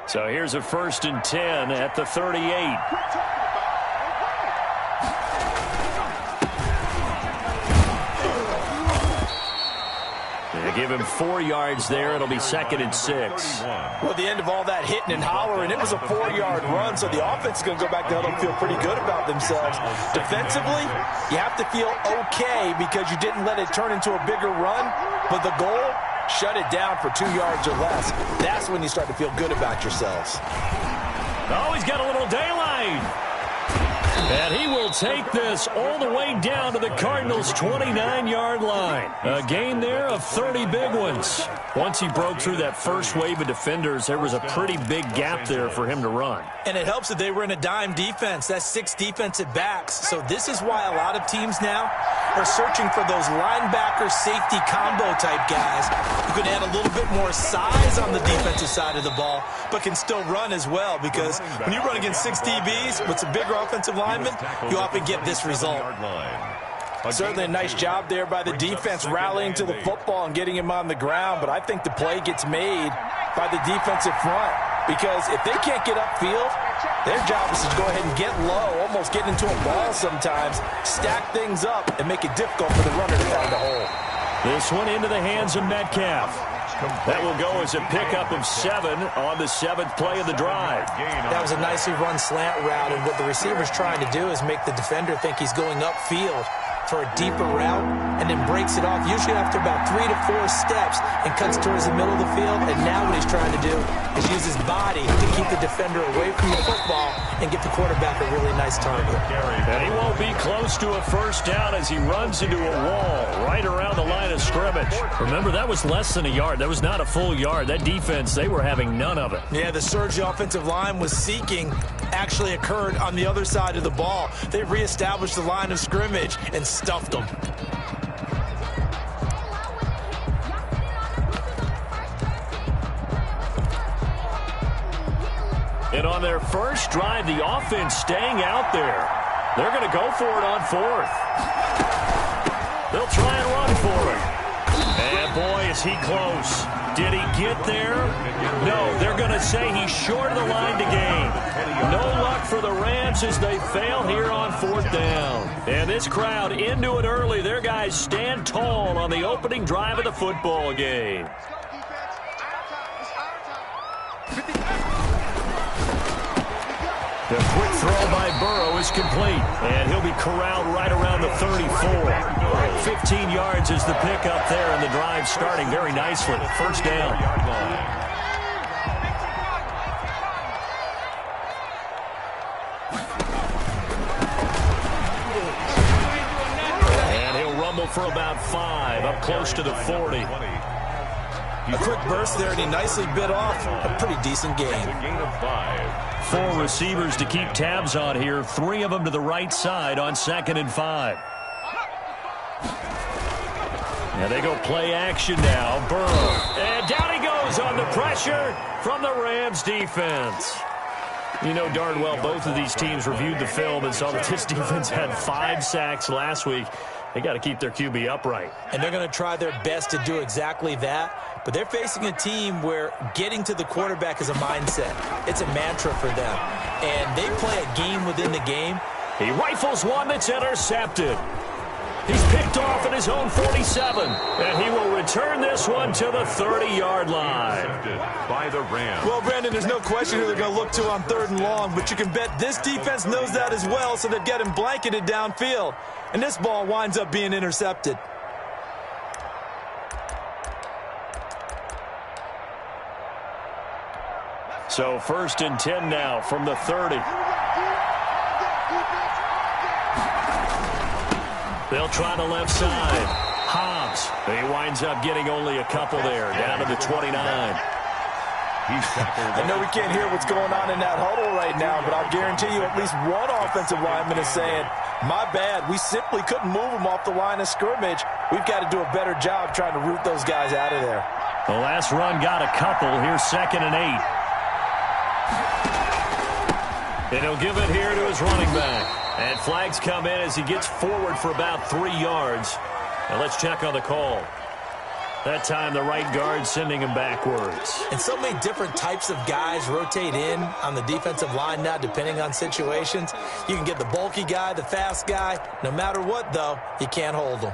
So here's a 1st and 10 at the 38. They give him 4 yards there. It'll be 2nd and 6. Well, the end of all that hitting and hollering, it was a 4-yard run, so the offense is going to go back to huddle and feel pretty good about themselves. Defensively, you have to feel okay because you didn't let it turn into a bigger run, but the goal, shut it down for 2 yards or less. That's when you start to feel good about yourselves. Oh, he's got a little daylight. And he will take this all the way down to the Cardinals' 29-yard line. A gain there of 30 big ones. Once he broke through that first wave of defenders, there was a pretty big gap there for him to run. And it helps that they were in a dime defense. That's 6 defensive backs. So this is why a lot of teams now are searching for those linebacker safety combo type guys who can add a little bit more size on the defensive side of the ball, but can still run as well, because when you run against 6 DBs with some bigger offensive linemen, you often get this result. Certainly a nice job there by the defense rallying to the football and getting him on the ground, but I think the play gets made by the defensive front, because if they can't get upfield, their job is to go ahead and get low, almost get into a ball sometimes, stack things up, and make it difficult for the runner to find a hole. This one into the hands of Metcalf. That will go as a pickup of 7 on the 7th play of the drive. That was a nicely run slant route, and what the receiver's trying to do is make the defender think he's going upfield for a deeper route, and then breaks it off, usually after about 3 to 4 steps, and cuts towards the middle of the field. And now what he's trying to do is use his body to keep the defender away from the football and get the quarterback a really nice target. And he won't be close to a first down as he runs into a wall right around the line of scrimmage. Remember, that was less than a yard. That was not a full yard. That defense, they were having none of it. Yeah, the surge the offensive line was seeking actually occurred on the other side of the ball. They reestablished the line of scrimmage and stuffed them. And on their first drive, the offense staying out there. They're going to go for it on 4th. They'll try and run for it. And boy, is he close. Did he get there? No, they're going to say he's short of the line to gain. No luck for the Rams as they fail here on 4th down. And this crowd into it early. Their guys stand tall on the opening drive of the football game. The quick throw by Burrow is complete, and he'll be corralled right around the 34. 15 yards is the pickup there, and the drive starting very nicely. First down. And he'll rumble for about 5, up close to the 40. A quick burst there, and he nicely bit off a pretty decent gain. Gain of 5. 4 receivers to keep tabs on here. 3 of them to the right side on 2nd and 5. And they go play action now. Burrow. And down he goes on the pressure from the Rams defense. You know darn well both of these teams reviewed the film and saw that this defense had 5 sacks last week. They got to keep their QB upright. And they're going to try their best to do exactly that. But they're facing a team where getting to the quarterback is a mindset. It's a mantra for them. And they play a game within the game. He rifles one that's intercepted. He's picked off at his own 47. And he will return this one to the 30-yard line. By the Rams. Well, Brandon, there's no question who they're going to look to on 3rd and long. But you can bet this defense knows that as well, so they're getting blanketed downfield. And this ball winds up being intercepted. So 1st and 10 now from the 30. They'll try the left side. Hobbs. He winds up getting only a couple there, down to the 29. I know we can't hear what's going on in that huddle right now, but I'll guarantee you at least one offensive lineman is saying, my bad, we simply couldn't move them off the line of scrimmage. We've got to do a better job trying to root those guys out of there. The last run got a couple. Here's 2nd and 8. And he'll give it here to his running back. And flags come in as he gets forward for about 3 yards. Now let's check on the call. That time the right guard sending him backwards. And so many different types of guys rotate in on the defensive line now, depending on situations. You can get the bulky guy, the fast guy. No matter what, though, you can't hold them.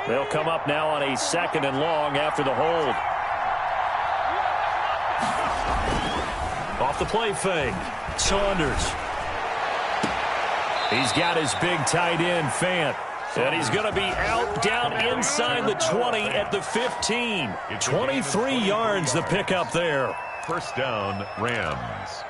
They'll come up now on a 2nd and long after the hold. Off the play fake. Saunders. He's got his big tight end, Fant. And he's going to be out down inside the 20 at the 15. 23 yards the pickup there. First down, Rams.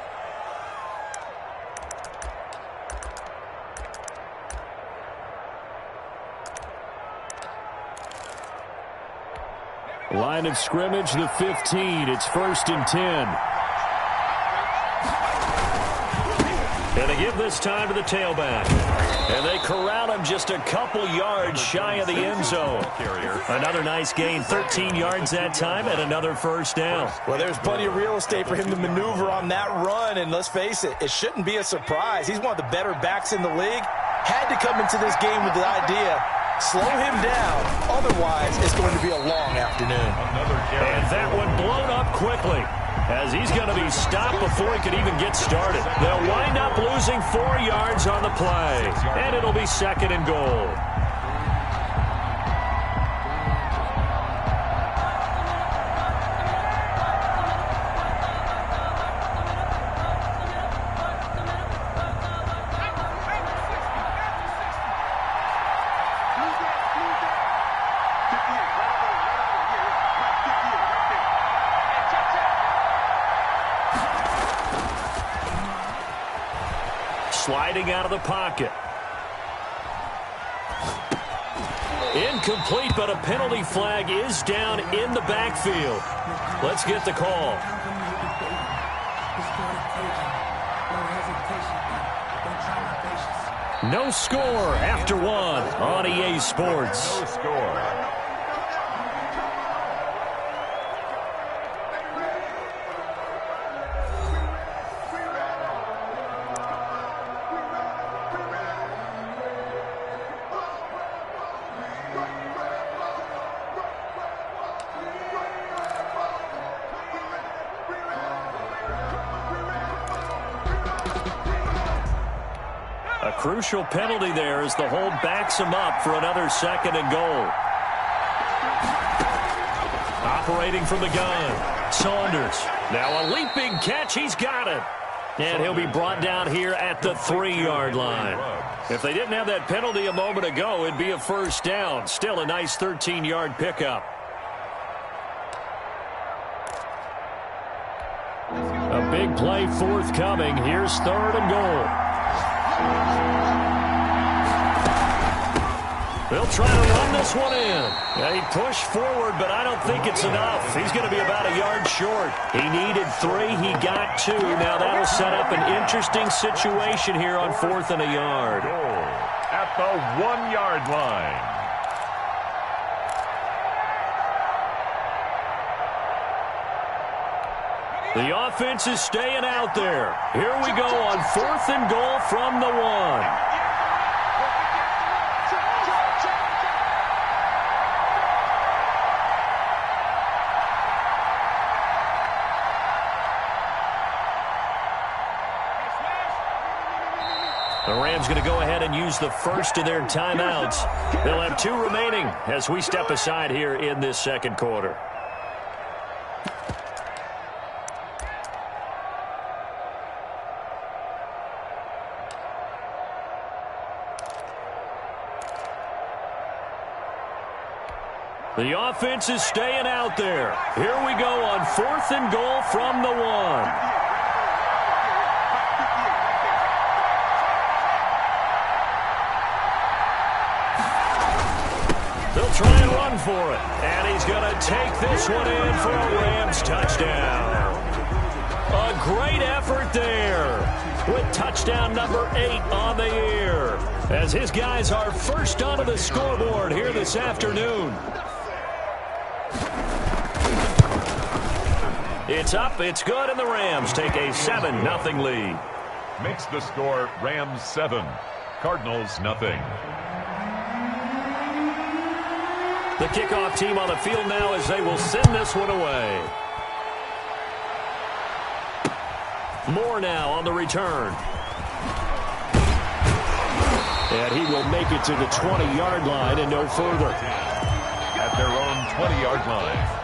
Line of scrimmage, the 15. It's 1st and 10. And they give this time to the tailback. And they corral him just a couple yards shy of the end zone. Another nice gain, 13 yards that time, and another first down. Well, there's plenty of real estate for him to maneuver on that run. And let's face it, it shouldn't be a surprise. He's one of the better backs in the league. Had to come into this game with the idea, slow him down. Otherwise, it's going to be a long afternoon. And that one blown up quickly, as he's going to be stopped before he could even get started. They'll wind up losing 4 yards on the play, and it'll be 2nd and goal. Sliding out of the pocket. Incomplete, but a penalty flag is down in the backfield. Let's get the call. No score after one on EA Sports. No score. Crucial penalty there as the hold backs him up for another 2nd and goal. Operating from the gun, Saunders. Now a leaping catch, he's got it. And he'll be brought down here at the 3-yard line. If they didn't have that penalty a moment ago, it'd be a first down. Still a nice 13-yard pickup. A big play forthcoming. Here's 3rd and goal. They'll try to run this one in. He pushed forward, but I don't think it's enough. He's going to be about a yard short. He needed 3. He got 2. Now that'll set up an interesting situation here on 4th and a yard. Goal at the 1-yard line. The offense is staying out there. Here we go on 4th and goal from the 1. The Rams going to go ahead and use the first of their timeouts. They'll have 2 remaining as we step aside here in this 2nd quarter. The offense is staying out there. Here we go on 4th and goal from the 1. They'll try and run for it. And he's going to take this one in for a Rams touchdown. A great effort there with touchdown number 8 on the year, as his guys are first onto the scoreboard here this afternoon. It's up, it's good, and the Rams take a 7-0 lead. Makes the score Rams 7, Cardinals nothing. The kickoff team on the field now as they will send this one away. Moore now on the return. And he will make it to the 20-yard line and no further. At their own 20-yard line.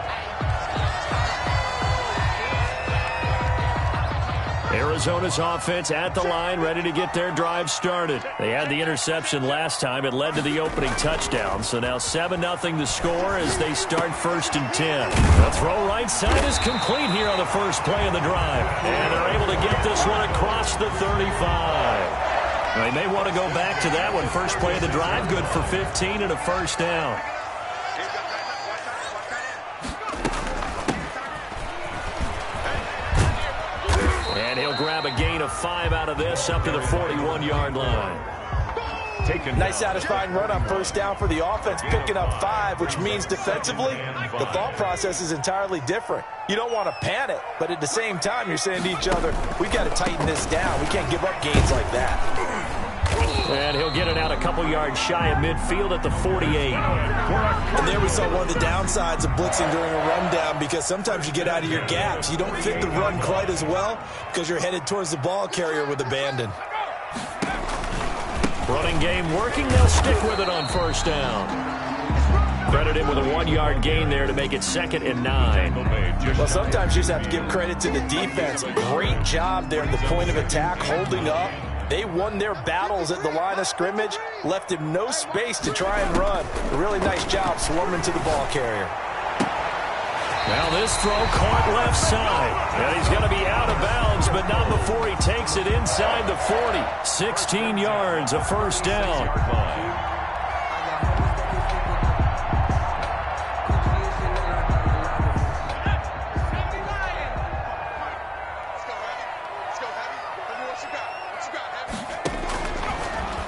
Arizona's offense at the line, ready to get their drive started. They had the interception last time. It led to the opening touchdown. So now 7-0 the score as they start 1st and 10. The throw right side is complete here on the first play of the drive. And they're able to get this one across the 35. They may want to go back to that one. First play of the drive, good for 15 and a first down. And he'll grab a gain of 5 out of this up to the 41-yard line. Nice satisfying run on first down for the offense, picking up 5, which means defensively, the thought process is entirely different. You don't want to panic, but at the same time, you're saying to each other, we've got to tighten this down. We can't give up gains like that. And he'll get it out a couple yards shy of midfield at the 48. And there we saw one of the downsides of blitzing during a rundown, because sometimes you get out of your gaps. You don't fit the run quite as well because you're headed towards the ball carrier with abandon. Running game working. They'll stick with it on first down. Credit him with a 1-yard gain there to make it 2nd and 9. Well, sometimes you just have to give credit to the defense. Great job there at the point of attack, holding up. They won their battles at the line of scrimmage, left him no space to try and run. A really nice job swarming to the ball carrier. Now this throw caught left side. And he's going to be out of bounds, but not before he takes it inside the 40. 16 yards, a first down.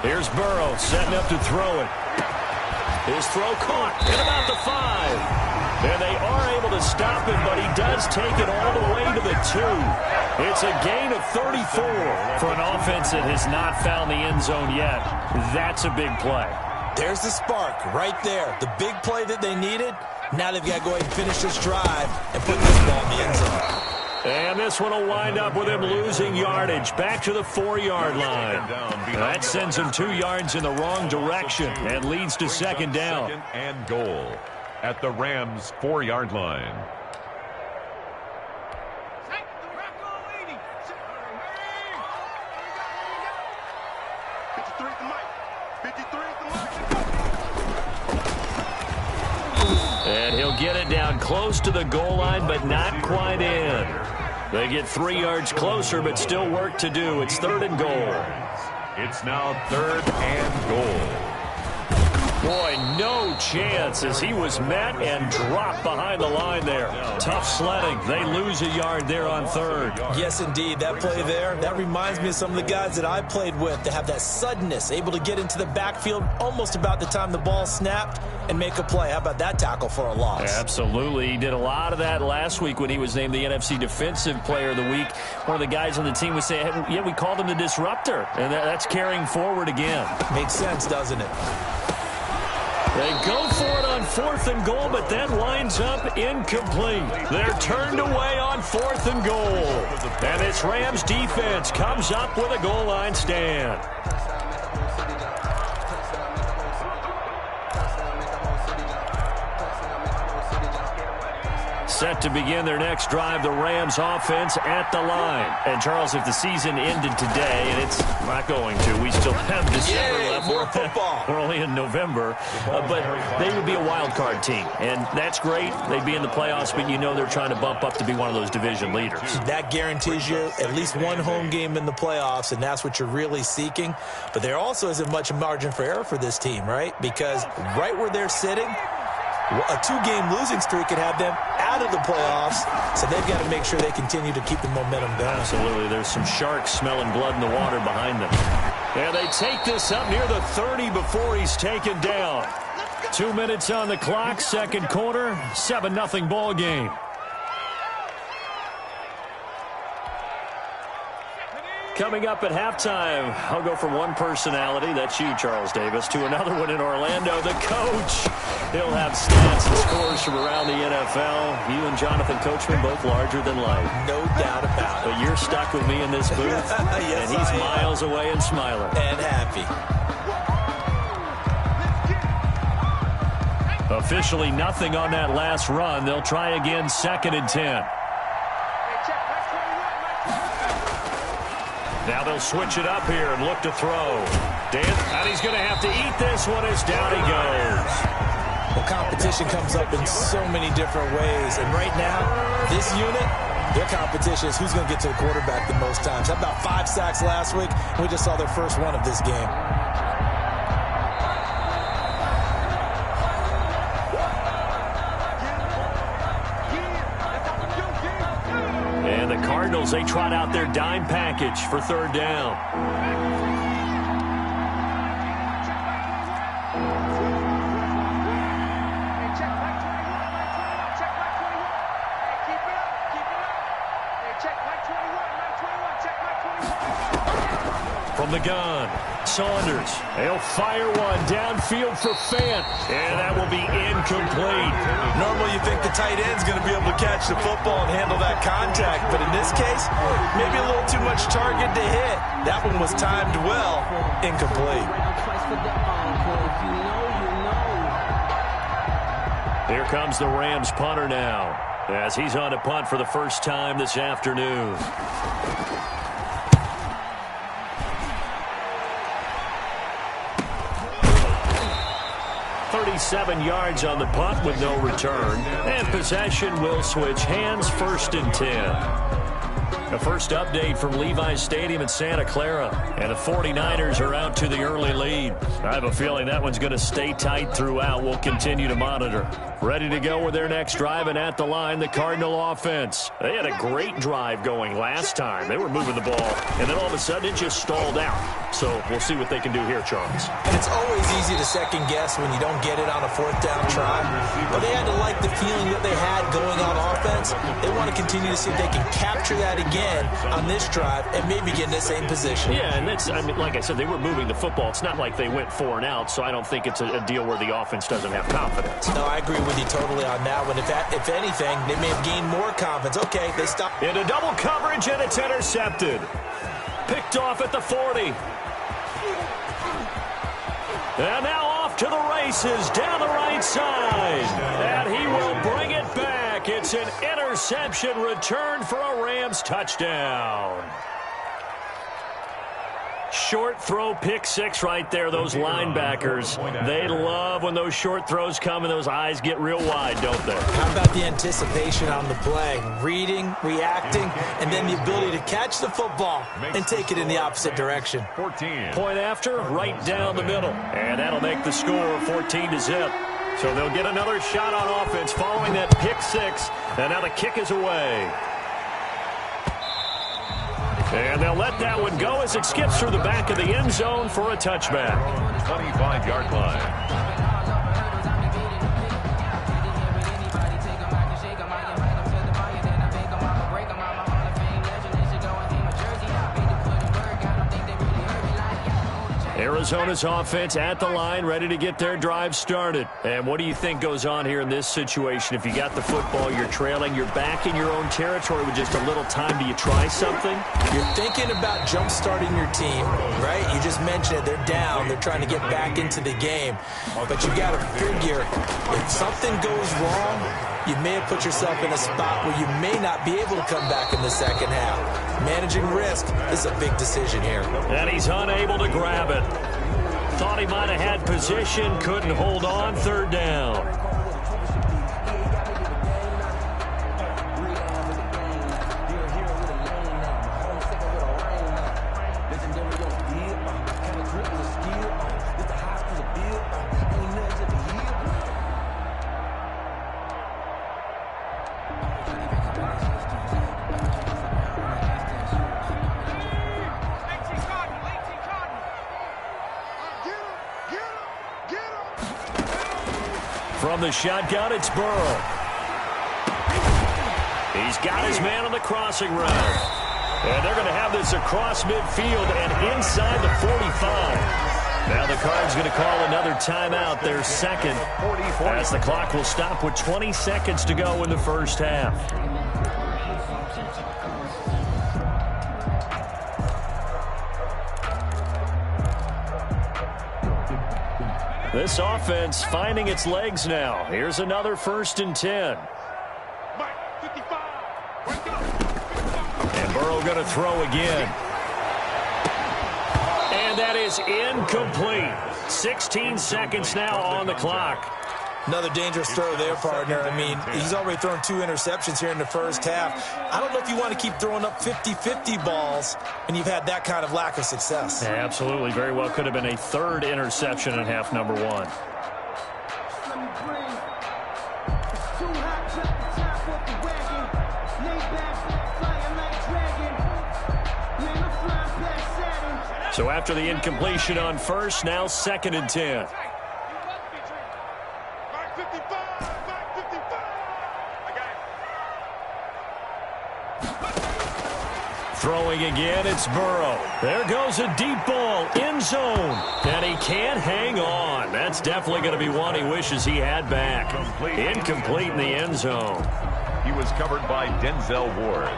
Here's Burrow setting up to throw it. His throw caught at about the 5. And they are able to stop him, but he does take it all the way to the 2. It's a gain of 34 for an offense that has not found the end zone yet. That's a big play. There's the spark right there. The big play that they needed. Now they've got to go ahead and finish this drive and put this ball in the end zone. And this one will wind up with him losing yardage back to the 4-yard line. That sends him 2 yards in the wrong direction and leads to 2nd down. 2nd and goal at the Rams' 4-yard line. And he'll get it down close to the goal line, but not quite in. They get 3 yards closer, but still work to do. It's 3rd and goal. It's now 3rd and goal. Boy, no chance as he was met and dropped behind the line there. Tough sledding. They lose a yard there on 3rd. Yes, indeed. That play there, that reminds me of some of the guys that I played with to have that suddenness, able to get into the backfield almost about the time the ball snapped and make a play. How about that tackle for a loss? Absolutely. He did a lot of that last week when he was named the NFC Defensive Player of the Week. One of the guys on the team would say, hey, yeah, we called him the disruptor. And that's carrying forward again. Makes sense, doesn't it? They go for it on 4th and goal, but that winds up incomplete. They're turned away on 4th and goal. And this Rams defense comes up with a goal line stand. Set to begin their next drive, the Rams offense at the line. And, Charles, if the season ended today, and it's not going to, we still have December left. More football. We're only in November. But they would be a wild card team. And that's great. They'd be in the playoffs, but you know they're trying to bump up to be one of those division leaders. That guarantees you at least one home game in the playoffs, and that's what you're really seeking. But there also isn't much margin for error for this team, right? Because right where they're sitting, a 2-game losing streak could have them out of the playoffs, so they've got to make sure they continue to keep the momentum going. Absolutely. There's some sharks smelling blood in the water behind them. And they take this up near the 30 before he's taken down. 2 minutes on the clock, 2nd quarter, 7-0 ball game. Coming up at halftime, I'll go from one personality, that's you, Charles Davis, to another one in Orlando, the coach. He'll have stats and scores from around the NFL. You and Jonathan Coachman both larger than life. No doubt about it. But you're stuck with me in this booth, yes, and he's miles away and smiling. And happy. Officially nothing on that last run. They'll try again, 2nd and 10. Now they'll switch it up here and look to throw. And he's going to have to eat this one as down he goes. Well, competition comes up in so many different ways. And right now, this unit, their competition is who's going to get to the quarterback the most times. How about 5 sacks last week? We just saw their first one of this game. And the Cardinals, they trot out their dime package for 3rd down. From the gun, Saunders. They'll fire one downfield for Fant, and that will be incomplete. Normally you think the tight end's going to be able to catch the football and handle that contact, but in this case, maybe a little too much target to hit. That one was timed well, incomplete. Here comes the Rams punter now, as he's on to punt for the first time this afternoon. 37 yards on the punt with no return. And possession will switch hands, 1st and 10. The first update from Levi's Stadium in Santa Clara. And the 49ers are out to the early lead. I have a feeling that one's going to stay tight throughout. We'll continue to monitor. Ready to go with their next drive, and at the line, the Cardinal offense. They had a great drive going last time. They were moving the ball, and then all of a sudden it just stalled out. So we'll see what they can do here, Charles. And it's always easy to second guess when you don't get it on a 4th down try. But they had to like the feeling that they had going on offense. They want to continue to see if they can capture that again on this drive and maybe get in the same position. Yeah, and that's, I mean, like I said, they were moving the football. It's not like they went 4 and out, so I don't think it's a deal where the offense doesn't have confidence. No, I agree with you totally on that one. If anything, they may have gained more confidence. Okay, they stopped. Into double coverage, and it's intercepted. Picked off at the 40. And now off to the races down the right side. And he will bring it back. It's an interception return for a Rams touchdown. Short throw, pick 6 right there. Those linebackers, they love when those short throws come and those eyes get real wide, don't they? How about the anticipation on the play? Reading, reacting, and then the ability to catch the football and take it in the opposite direction. 14. Point after, right down the middle. And that'll make the score 14-0. So they'll get another shot on offense following that pick 6. And now the kick is away. And they'll let that one go as it skips through the back of the end zone for a touchback. 25-yard line. Arizona's offense at the line, ready to get their drive started. And what do you think goes on here in this situation? If you got the football, you're trailing, you're back in your own territory with just a little time. Do you try something? You're thinking about jump-starting your team, right? You just mentioned it. They're down. They're trying to get back into the game. But you got to figure, if something goes wrong, you may have put yourself in a spot where you may not be able to come back in the second half. Managing risk is a big decision here. And he's unable to grab it. Thought he might have had position, couldn't hold on, 3rd down. From the shotgun, it's Burrow. He's got his man on the crossing route. And they're going to have this across midfield and inside the 45. Now the Cards going to call another timeout, their second, as the clock will stop with 20 seconds to go in the first half. This offense finding its legs now. Here's another 1st and 10. And Burrow going to throw again. And that is incomplete. 16 seconds now on the clock. Another dangerous throw there, partner. I mean, he's already thrown 2 interceptions here in the first half. I don't know if you want to keep throwing up 50-50 balls when you've had that kind of lack of success. Yeah, absolutely. Very well could have been a 3rd interception in half number 1. So after the incompletion on 1st, now 2nd and 10. Throwing again, it's Burrow. There goes a deep ball, end zone. And he can't hang on. That's definitely going to be one he wishes he had back. Incomplete in the end zone. He was covered by Denzel Ward.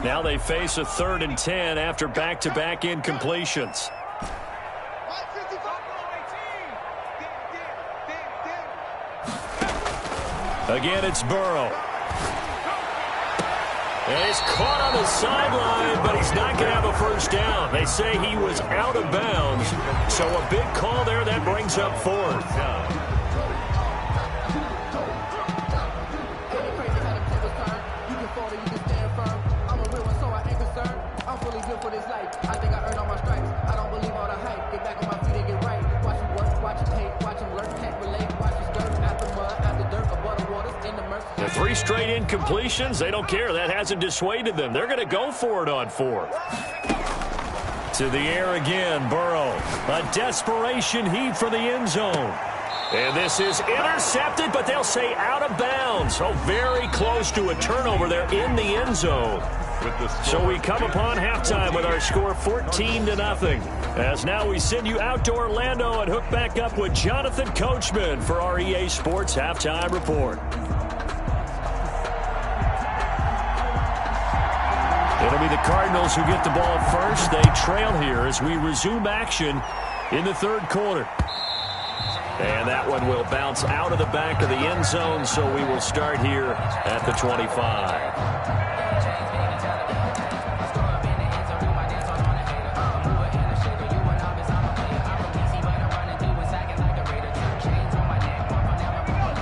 Now they face a 3rd and 10 after back-to-back incompletions. Again, it's Burrow. And he's caught on the sideline, but he's not going to have a first down. They say he was out of bounds. So a big call there that brings up 4th. The 3 straight incompletions, they don't care. That hasn't dissuaded them. They're going to go for it on 4th. To the air again, Burrow. A desperation heave for the end zone. And this is intercepted, but they'll say out of bounds. Oh, very close to a turnover there in the end zone. So we come upon halftime with our score 14-0. As now we send you out to Orlando and hook back up with Jonathan Coachman for our EA Sports Halftime Report. It'll be the Cardinals who get the ball first. They trail here as we resume action in the 3rd quarter. And that one will bounce out of the back of the end zone, so we will start here at the 25.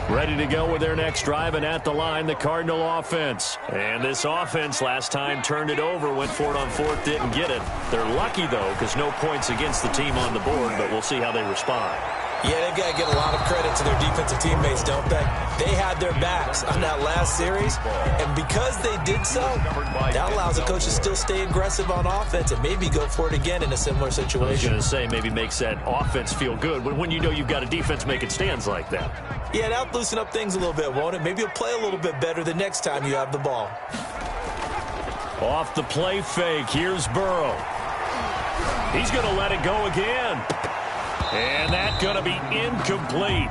Ready to go with their next drive, and at the line, the Cardinal offense. And this offense last time turned it over, went for it on 4th, didn't get it. They're lucky, though, because no points against the team on the board, but we'll see how they respond. Yeah, they've got to give a lot of credit to their defensive teammates, don't they? They had their backs on that last series, and because they did so, that allows the coach to still stay aggressive on offense and maybe go for it again in a similar situation. I was going to say, maybe makes that offense feel good when you know you've got a defense making stands like that. Yeah, that'll loosen up things a little bit, won't it? Maybe you'll play a little bit better the next time you have the ball. Off the play fake, here's Burrow. He's going to let it go again. And that's going to be incomplete.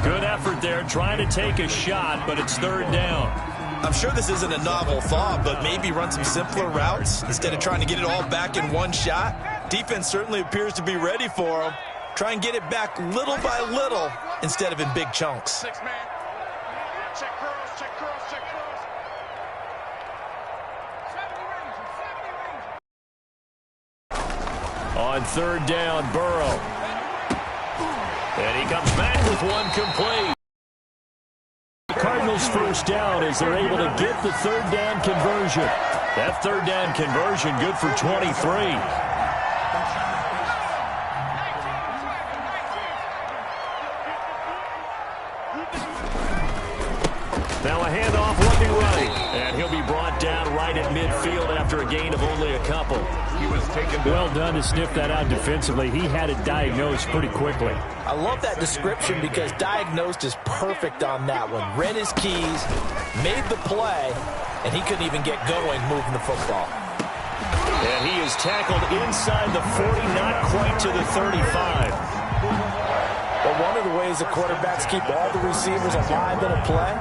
Good effort there, trying to take a shot, but it's 3rd down. I'm sure this isn't a novel thought, but maybe run some simpler routes instead of trying to get it all back in one shot. Defense certainly appears to be ready for them. Try and get it back little by little instead of in big chunks. Check cross, check cross, check cross. On 3rd down, Burrow. And he comes back with one complete. Cardinals first down as they're able to get the 3rd down conversion. That 3rd down conversion good for 23. Now a handoff looking right. And he'll be brought down right right at midfield after a gain of only a couple. He was taken down. Well done to sniff that out defensively. He had it diagnosed pretty quickly. I love that description because diagnosed is perfect on that one. Read his keys, made the play, and he couldn't even get going moving the football. And he is tackled inside the 40, not quite to the 35. But one of the ways the quarterbacks keep all the receivers alive in a play,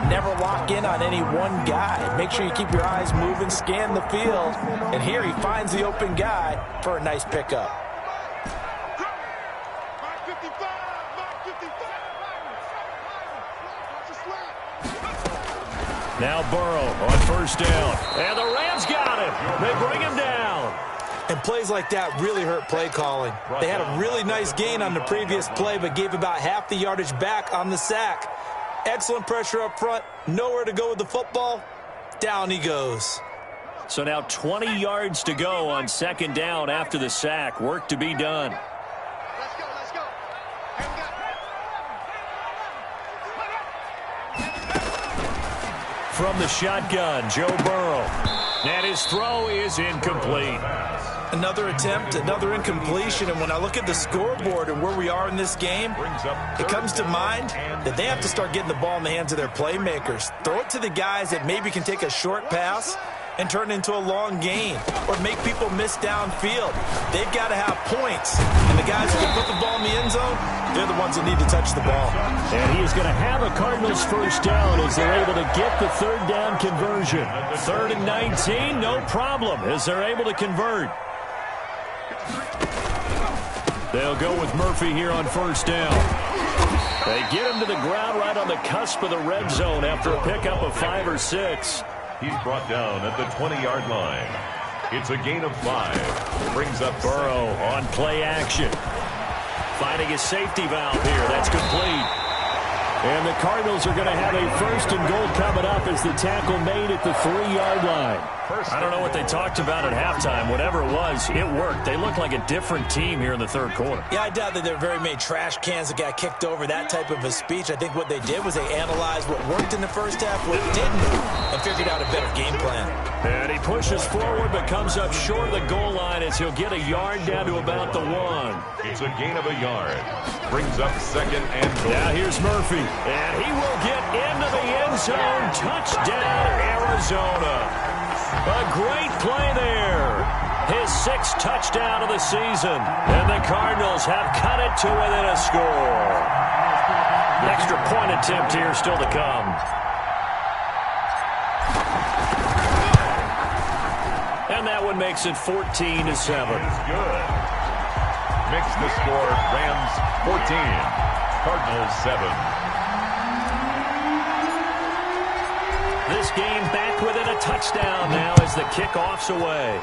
never lock in on any one guy. Make sure you keep your eyes moving, scan the field. And here he finds the open guy for a nice pickup. Now Burrow on first down. And the Rams got him. They bring him down. And plays like that really hurt play calling. They had a really nice gain on the previous play, but gave about half the yardage back on the sack. Excellent pressure up front. Nowhere to go with the football. Down he goes. So now 20 yards to go on second down after the sack. Work to be done. Let's go, let's go. From the shotgun, Joe Burrow. And his throw is incomplete. Another attempt, another incompletion, and when I look at the scoreboard and where we are in this game, it comes to mind that they have to start getting the ball in the hands of their playmakers. Throw it to the guys that maybe can take a short pass and turn it into a long gain or make people miss downfield. They've got to have points, and the guys who can put the ball in the end zone, they're the ones that need to touch the ball. And he is going to have a Cardinals first down as they're able to get the third down conversion. 3rd and 19, no problem as they're able to convert. They'll go with Murphy here on first down. They get him to the ground right on the cusp of the red zone after a pickup of 5 or 6. He's brought down at the 20-yard line. It's a gain of 5. Brings up Burrow on play action. Finding his safety valve here. That's complete. And the Cardinals are going to have a first and goal coming up as the tackle made at the 3-yard line. I don't know what they talked about at halftime. Whatever it was, it worked. They look like a different team here in the third quarter. Yeah, I doubt that there are very many trash cans that got kicked over, that type of a speech. I think what they did was they analyzed what worked in the first half, what didn't, and figured out a better game plan. And he pushes forward but comes up short of the goal line as he'll get a yard down to about the 1. It's a gain of a yard. Brings up second and goal. Now here's Murphy. And he will get into the end zone. Touchdown, Arizona. A great play there. His 6th touchdown of the season. And the Cardinals have cut it to within a score. Extra point attempt here still to come. And that one makes it 14-7. Good. Makes the score Rams 14, Cardinals 7. This game back within a touchdown now as the kickoff's away.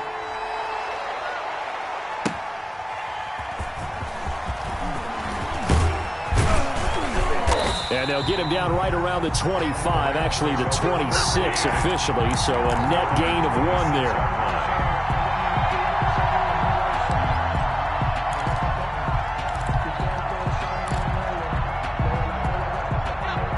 And they'll get him down right around the 25, actually the 26 officially, so a net gain of 1 there.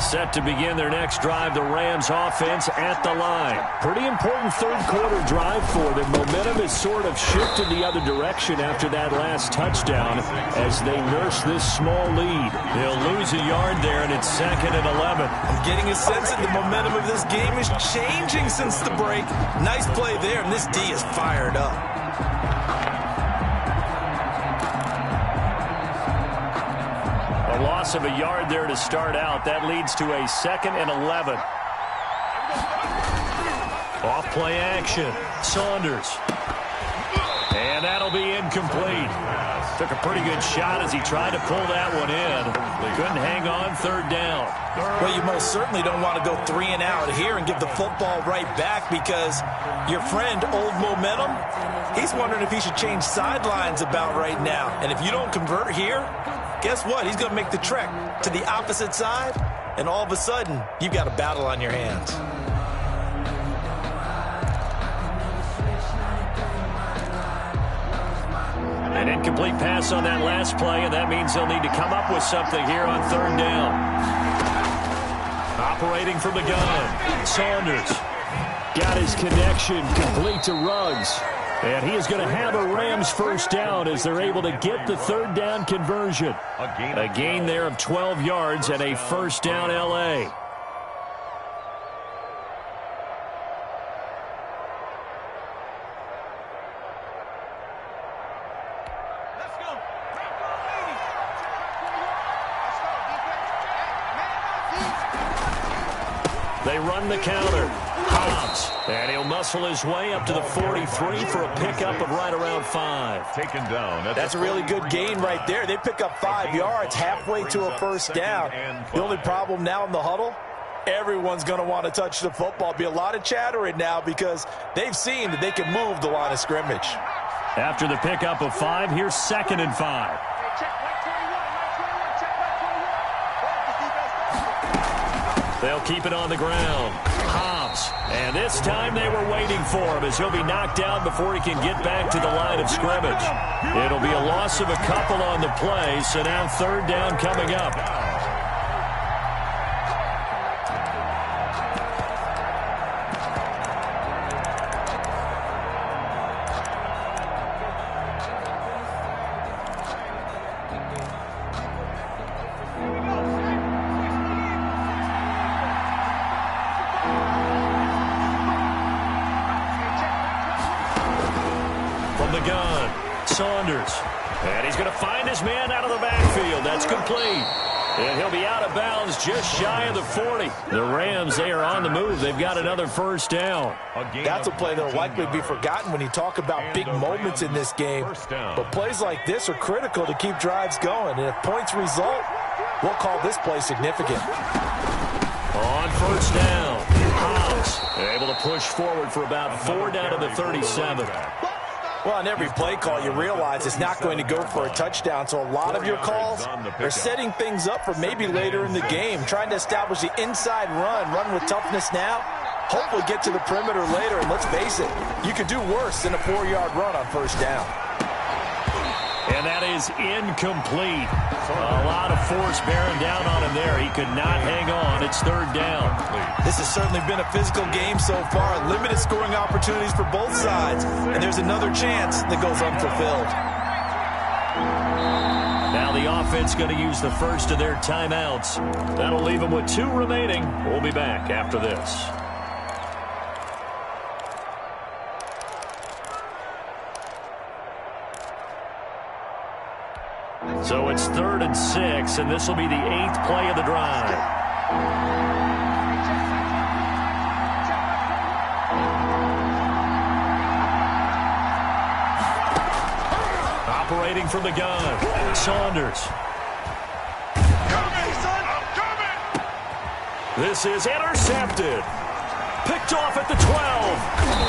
Set to begin their next drive, the Rams offense at the line. Pretty important third quarter drive for them. Momentum has sort of shifted the other direction after that last touchdown as they nurse this small lead. They'll lose a yard there, and it's 2nd and 11. I'm getting a sense that the momentum of this game is changing since the break. Nice play there, and this D is fired up. A loss of a yard there to start out. That leads to a 2nd and 11. Off play action. Saunders. And that'll be incomplete. Took a pretty good shot as he tried to pull that one in. Couldn't hang on 3rd down. Well, you most certainly don't want to go 3 and out here and give the football right back because your friend, Old Momentum, he's wondering if he should change sidelines about right now. And if you don't convert here, guess what? He's going to make the trek to the opposite side, and all of a sudden, you've got a battle on your hands. An incomplete pass on that last play, and that means they'll need to come up with something here on 3rd down. Operating from the gun, Saunders. Got his connection complete to Ruggs. And he is going to have a Rams first down as they're able to get the third down conversion. A gain there of 12 yards and a first down L.A. They run the counter. Hobbs. And he'll muscle his way up to the 43 for a pickup of right around 5. Taken down. That's a really good gain right there. They pick up 5 yards halfway to a first down. The only problem now in the huddle, everyone's going to want to touch the football. Be a lot of chattering now because they've seen that they can move the line of scrimmage. After the pickup of 5, here's 2nd and 5. They'll keep it on the ground. Hobbs. And this time they were waiting for him as he'll be knocked down before he can get back to the line of scrimmage. It'll be a loss of a couple on the play, so now third down coming up. Saunders. And he's going to find his man out of the backfield. That's complete. And he'll be out of bounds just shy of the 40. The Rams, they are on the move. They've got another first down. That's a play that will likely be forgotten when you talk about big moments in this game. But plays like this are critical to keep drives going. And if points result, we'll call this play significant. On first down, Hobbs able to push forward for about 4 down to the 37. Well, on every play call, you realize it's not going to go for a touchdown. So a lot of your calls are setting things up for maybe later in the game, trying to establish the inside run with toughness now, hopefully get to the perimeter later. And let's face it, you could do worse than a 4-yard run on first down. And that is incomplete. A lot of force bearing down on him there. He could not hang on. It's third down. This has certainly been a physical game so far. Limited scoring opportunities for both sides. And there's another chance that goes unfulfilled. Now the offense going to use the first of their timeouts. That'll leave them with 2 remaining. We'll be back after this. So it's 3rd and 6, and this will be the 8th play of the drive. Operating from the gun, Saunders. This is intercepted. Picked off at the 12.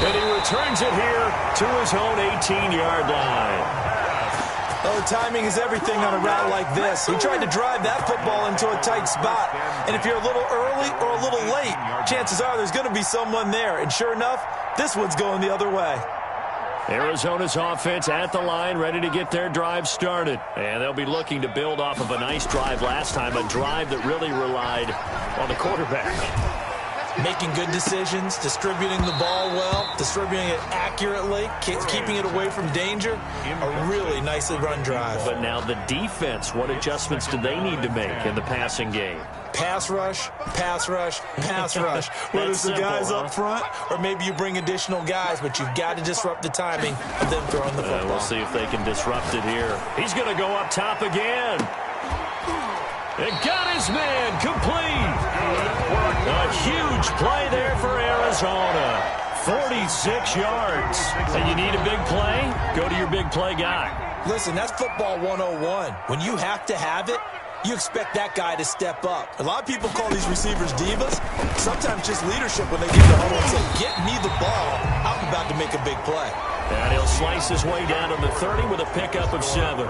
And he returns it here to his own 18-yard line. Oh, timing is everything on a route like this. He tried to drive that football into a tight spot. And if you're a little early or a little late, chances are there's going to be someone there. And sure enough, this one's going the other way. Arizona's offense at the line, ready to get their drive started. And they'll be looking to build off of a nice drive last time, a drive that really relied on the quarterback. Making good decisions, distributing the ball well, distributing it accurately, keeping it away from danger. A really nicely run drive. But now the defense, what adjustments do they need to make in the passing game? Pass rush, pass rush, pass rush. Whether it's the guys up front or maybe you bring additional guys, but you've got to disrupt the timing of them throwing the football. We'll see if they can disrupt it here. He's going to go up top again. And got his man complete. A huge play there for Arizona. 46 yards. And you need a big play? Go to your big play guy. Listen, that's football 101. When you have to have it, you expect that guy to step up. A lot of people call these receivers divas. Sometimes just leadership when they get the huddle and say, get me the ball. I'm about to make a big play. And he'll slice his way down to the 30 with a pickup of 7.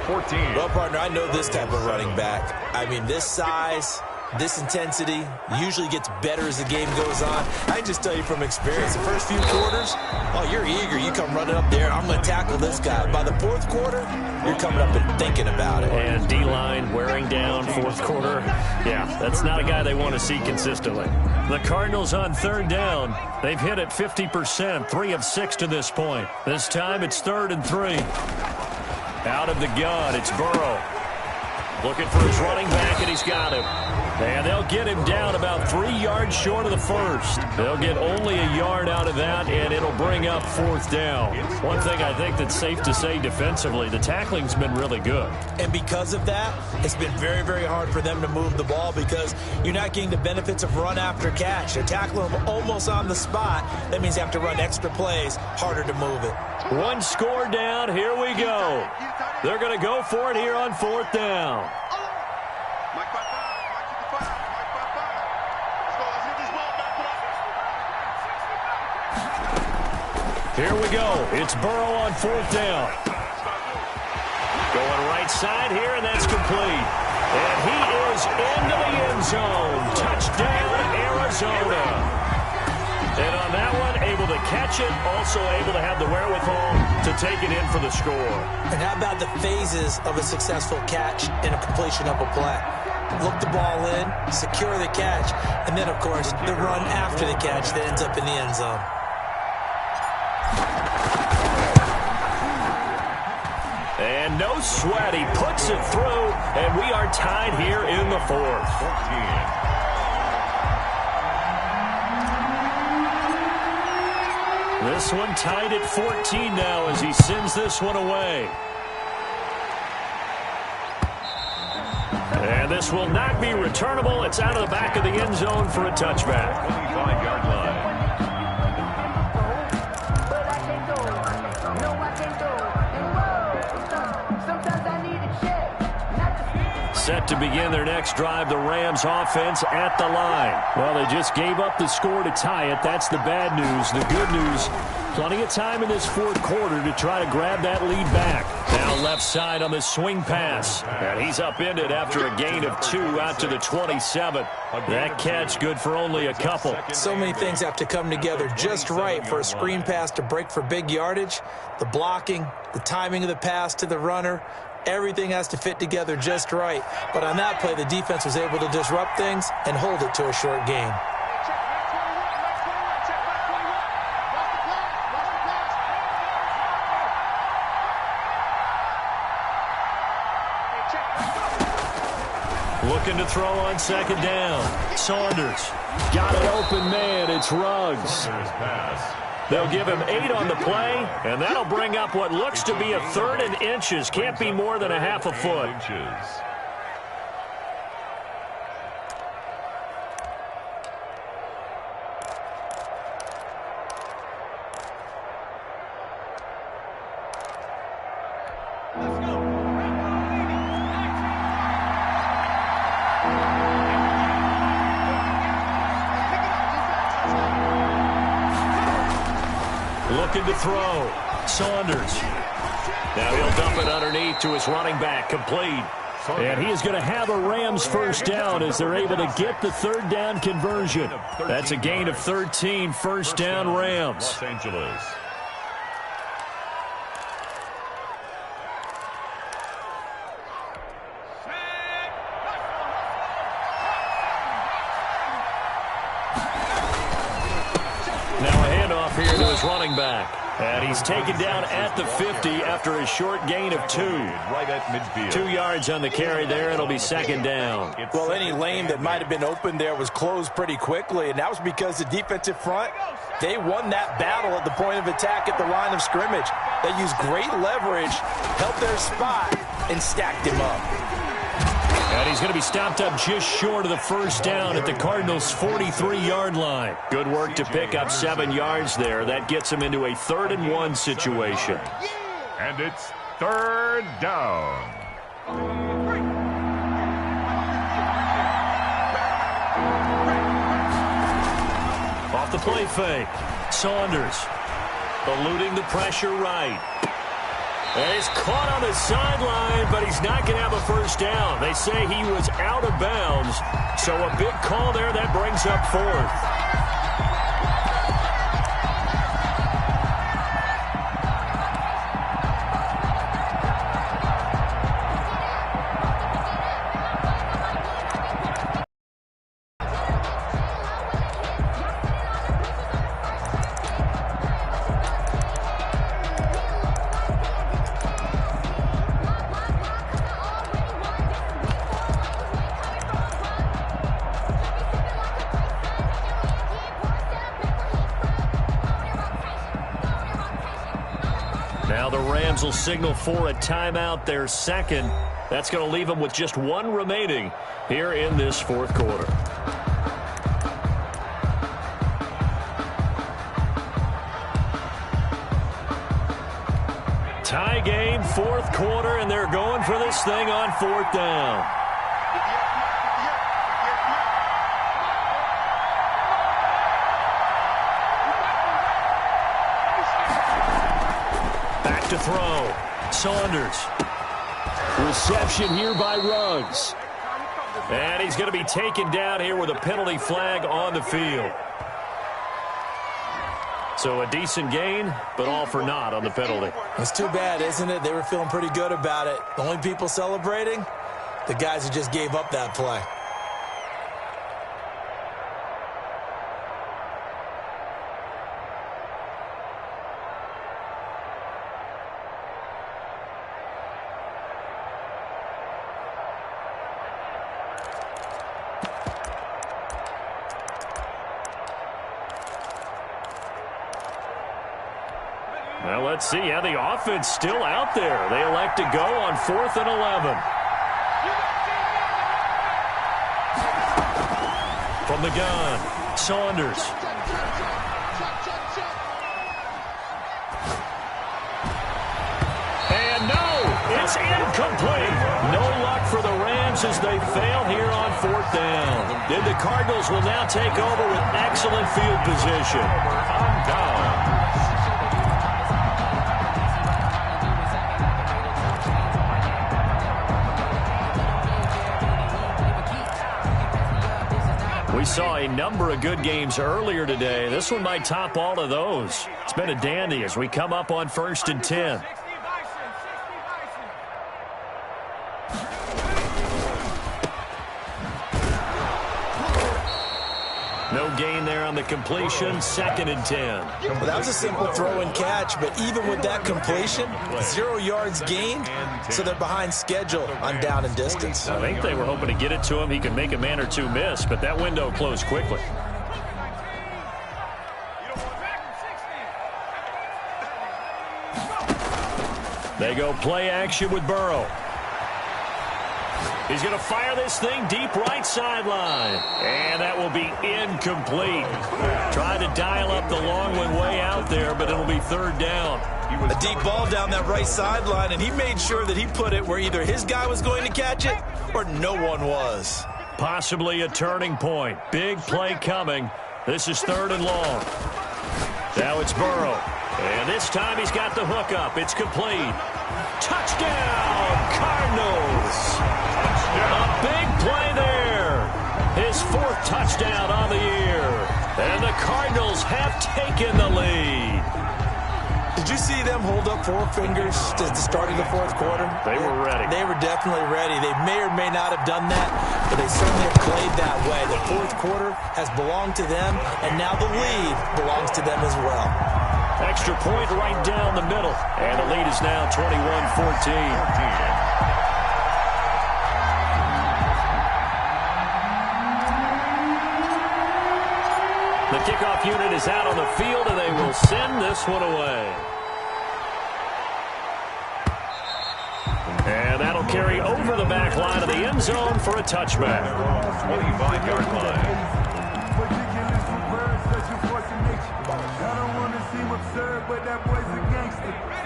14. Well, partner, I know this type of running back. I mean, this size, This intensity usually gets better as the game goes on. I can just tell you from experience, the first few quarters, oh, you're eager. You come running up there, I'm going to tackle this guy. By the fourth quarter, you're coming up and thinking about it. And D-line wearing down fourth quarter. Yeah, that's not a guy they want to see consistently. The Cardinals on third down. They've hit it 50%, 3 of 6 to this point. This time it's 3rd and 3. Out of the gun, it's Burrow. Looking for his running back, and he's got him. And they'll get him down about 3 yards short of the first. They'll get only a yard out of that, and it'll bring up 4th down. One thing I think that's safe to say defensively, the tackling's been really good. And because of that, it's been very, very hard for them to move the ball because you're not getting the benefits of run after catch. They're tackling them almost on the spot. That means you have to run extra plays, harder to move it. 1 score down, here we go. They're going to go for it here on 4th down. Here we go. It's Burrow on 4th down. Going right side here, and that's complete. And he is into the end zone. Touchdown, Arizona. And on that one, able to catch it, also able to have the wherewithal to take it in for the score. And how about the phases of a successful catch and a completion of a play? Look the ball in, secure the catch, and then, of course, the run after the catch that ends up in the end zone. And no sweat, he puts it through, and we are tied here in the 4th. This one tied at 14 now as he sends this one away. And this will not be returnable. It's out of the back of the end zone for a touchback. 25-yard line. Set to begin their next drive, the Rams offense at the line. Well, they just gave up the score to tie it. That's the bad news. The good news, plenty of time in this 4th quarter to try to grab that lead back. Now left side on the swing pass. And he's upended after a gain of 2 out to the 27. That catch good for only a couple. So many things have to come together just right for a screen pass to break for big yardage. The blocking, the timing of the pass to the runner, everything has to fit together just right. But on that play, the defense was able to disrupt things and hold it to a short gain. Looking to throw on 2nd down. Saunders got an open man. It's Ruggs. They'll give him 8 on the play, and that'll bring up what looks to be a 3rd and inches. Can't be more than a half a foot. Looking to throw. Saunders. Now he'll dump it underneath to his running back, complete. And he is going to have a Rams 1st down as they're able to get the 3rd down conversion. That's a gain of 13, 1st down Rams. Los Angeles. Now a handoff here to his running back. And he's taken down at the 50 after a short gain of 2. Right at midfield. 2 yards on the carry there. It'll be 2nd down. Well, any lane that might have been open there was closed pretty quickly, and that was because the defensive front, they won that battle at the point of attack at the line of scrimmage. They used great leverage, held their spot, and stacked him up. And he's going to be stopped up just short of the 1st down at the Cardinals' 43-yard line. Good work to pick up 7 yards there. That gets him into a 3rd and 1 situation. And it's 3rd down. Off the play fake. Saunders eluding the pressure right. He's caught on the sideline, but he's not going to have a first down. They say he was out of bounds, so a big call there. That brings up fourth. Now the Rams will signal for a timeout, their second. That's going to leave them with just one remaining here in this fourth quarter. Tie game, fourth quarter, and they're going for this thing on fourth down. To throw. Saunders. Reception here by Ruggs. And he's going to be taken down here with a penalty flag on the field. So a decent gain, but all for naught on the penalty. It's too bad, isn't it? They were feeling pretty good about it. The only people celebrating, the guys who just gave up that play. Well, let's see. Yeah, the offense still out there. They elect to go on 4th and 11. From the gun, Saunders. And no, it's incomplete. No luck for the Rams as they fail here on 4th down. Then the Cardinals will now take over with excellent field position. On down. We saw a number of good games earlier today. This one might top all of those. It's been a dandy as we come up on 1st and 10. No gain there on the completion. 2nd and 10. Well, that was a simple throw and catch, but even with that completion, 0 yards gained, so they're behind schedule on down and distance. I think they were hoping to get it to him. He could make a man or two miss, but that window closed quickly. They go play action with Burrow. He's going to fire this thing deep right sideline. And that will be incomplete. Trying to dial up the long one way out there, but it'll be 3rd down. A deep ball down that right sideline, and he made sure that he put it where either his guy was going to catch it or no one was. Possibly a turning point. Big play coming. This is 3rd and long. Now it's Burrow. And this time he's got the hook up. It's complete. Touchdown, Cardinals. A big play there. His 4th touchdown on the year. And the Cardinals have taken the lead. Did you see them hold up 4 fingers at the start of the 4th quarter? They were ready. They were definitely ready. They may or may not have done that, but they certainly have played that way. The 4th quarter has belonged to them, and now the lead belongs to them as well. Extra point right down the middle. And the lead is now 21-14. The kickoff unit is out on the field, and they will send this one away. And that'll carry over the back line of the end zone for a touchback. 25-yard line.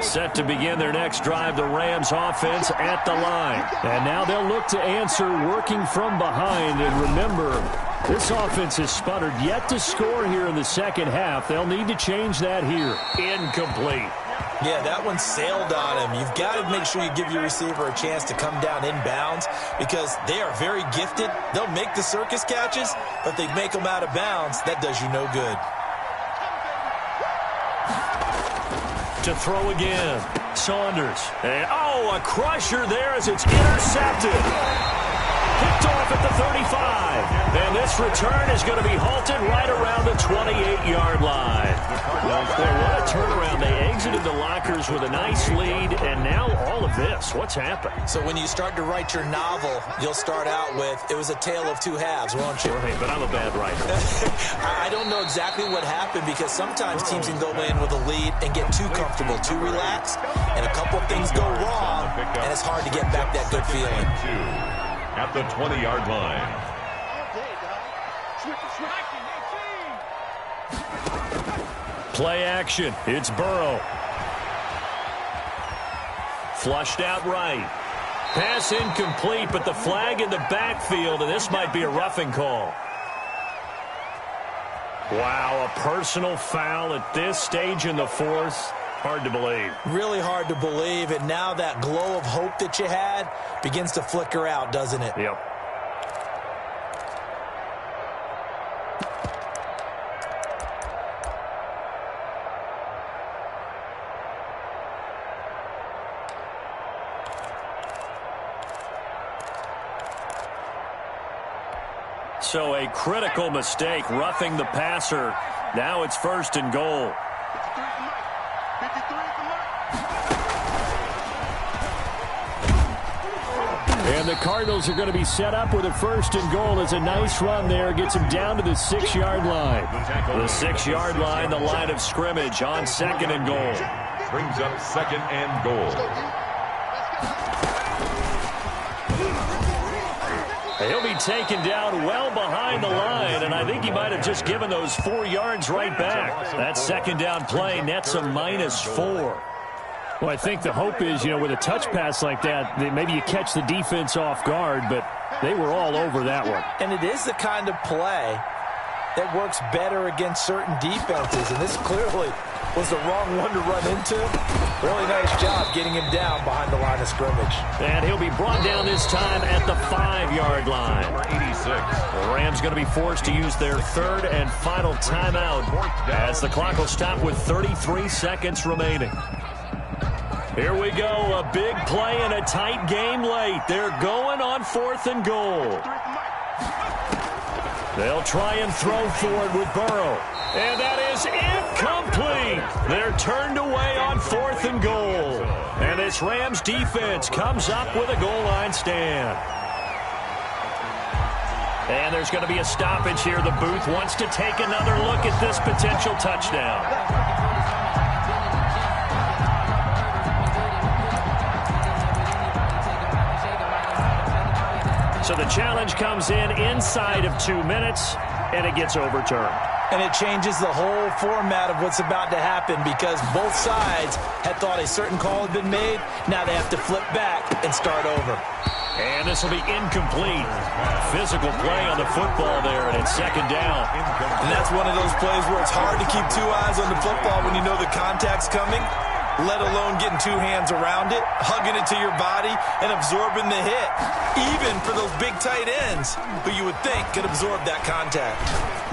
Set to begin their next drive, the Rams offense at the line. And now they'll look to answer working from behind. And remember, this offense has sputtered yet to score here in the second half. They'll need to change that here. Incomplete. Yeah, that one sailed on him. You've got to make sure you give your receiver a chance to come down inbounds because they are very gifted. They'll make the circus catches, but they make them out of bounds. That does you no good. To throw again, Saunders. And, a crusher there as it's intercepted. Picked off at the 35. And this return is going to be halted right around the 28-yard line. What a turnaround. They exited the lockers with a nice lead, and now all of this. What's happened? So when you start to write your novel, you'll start out with, it was a tale of two halves, won't you? Right, but I'm a bad writer. I don't know exactly what happened because sometimes teams can go in with a lead and get too comfortable, too relaxed, and a couple of things go wrong, and it's hard to get back that good feeling. At the 20-yard line. Play action. It's Burrow. Flushed out right. Pass incomplete, but the flag in the backfield, and this might be a roughing call. Wow, a personal foul at this stage in the fourth. Hard to believe. Really hard to believe, and now that glow of hope that you had begins to flicker out, doesn't it? Yep. So a critical mistake, roughing the passer. Now it's 1st and goal. And the Cardinals are going to be set up with a 1st and goal. It's a nice run there. Gets him down to the 6-yard line. The 6-yard line, the line of scrimmage on 2nd and goal. Brings up 2nd and goal. He'll be taken down well behind the line, and I think he might have just given those 4 yards right back. That 2nd down play nets a -4. Well, I think the hope is, with a touch pass like that, maybe you catch the defense off guard, but they were all over that one. And it is the kind of play that works better against certain defenses, and this clearly was the wrong one to run into. Really nice job getting him down behind the line of scrimmage. And he'll be brought down this time at the 5-yard line. Number 86. The Rams going to be forced to use their 3rd and final timeout as the clock will stop with 33 seconds remaining. Here we go, a big play in a tight game late. They're going on 4th and goal. They'll try and throw for it with Burrow. And that is incomplete. They're turned away on 4th and goal. And this Rams defense comes up with a goal line stand. And there's going to be a stoppage here. The booth wants to take another look at this potential touchdown. So the challenge comes in inside of 2 minutes, and it gets overturned. And it changes the whole format of what's about to happen because both sides had thought a certain call had been made. Now they have to flip back and start over. And this will be incomplete. Physical play on the football there, and it's 2nd down. And that's one of those plays where it's hard to keep 2 eyes on the football when you know the contact's coming, let alone getting 2 hands around it, hugging it to your body, and absorbing the hit. Even for those big tight ends who you would think could absorb that contact.